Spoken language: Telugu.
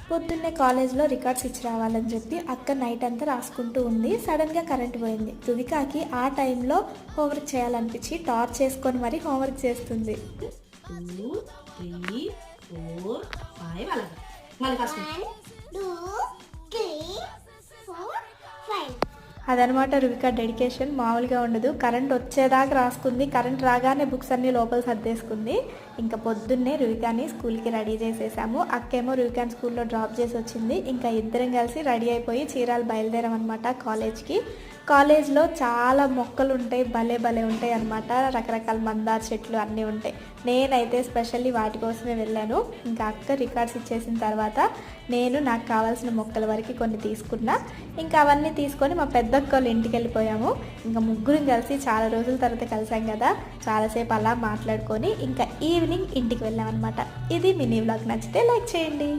పొద్దున్నే కాలేజ్లో రికార్డ్స్ ఇచ్చి రావాలని చెప్పి అక్క నైట్ అంతా రాసుకుంటూ ఉంది. సడన్గా కరెంట్ పోయింది. రువికాకి ఆ టైంలో హోంవర్క్ చేయాలనిపించి టార్చ్ చేసుకొని మరీ హోంవర్క్ చేస్తుంది. 2, 3, 4, 5 అలాగా మళ్ళీ ఫస్ట్ 1, 2, 3, 4, 5. అదనమాట రువిక డెడికేషన్ మామూలుగా ఉండదు. కరెంట్ వచ్చేదాకా రాసుకుంది. కరెంట్ రాగానే బుక్స్ అన్నీ లోపల సర్దేసుకుంది. ఇంకా పొద్దున్నే రువికాని స్కూల్కి రెడీ చేసేసాము. అక్కేమో రువికాని స్కూల్లో డ్రాప్ చేసి వచ్చింది. ఇంకా ఇద్దరం కలిసి రెడీ అయిపోయి చీరాలు బయలుదేరామన్నమాట కాలేజ్కి. కాలేజ్లో చాలా మొక్కలు ఉంటాయి, భలే భలే ఉంటాయి అన్నమాట. రకరకాల మందార చెట్లు అన్నీ ఉంటాయి. నేనైతే స్పెషల్లీ వాటి కోసమే వెళ్ళాను. ఇంకా అక్క రికార్డ్స్ ఇచ్చేసిన తర్వాత నేను నాకు కావాల్సిన మొక్కల వరకు కొన్ని తీసుకున్నా. ఇంకా అవన్నీ తీసుకొని మా పెద్దక్క వాళ్ళ ఇంటికి వెళ్ళిపోయాము. ఇంకా ముగ్గురం కలిసి చాలా రోజుల తర్వాత కలిసాం కదా, చాలాసేపు అలా మాట్లాడుకొని ఇంకా ఈవినింగ్ ఇంటికి వెళ్ళామన్నమాట. ఇది మినీ వ్లాగ్. నచ్చితే లైక్ చేయండి.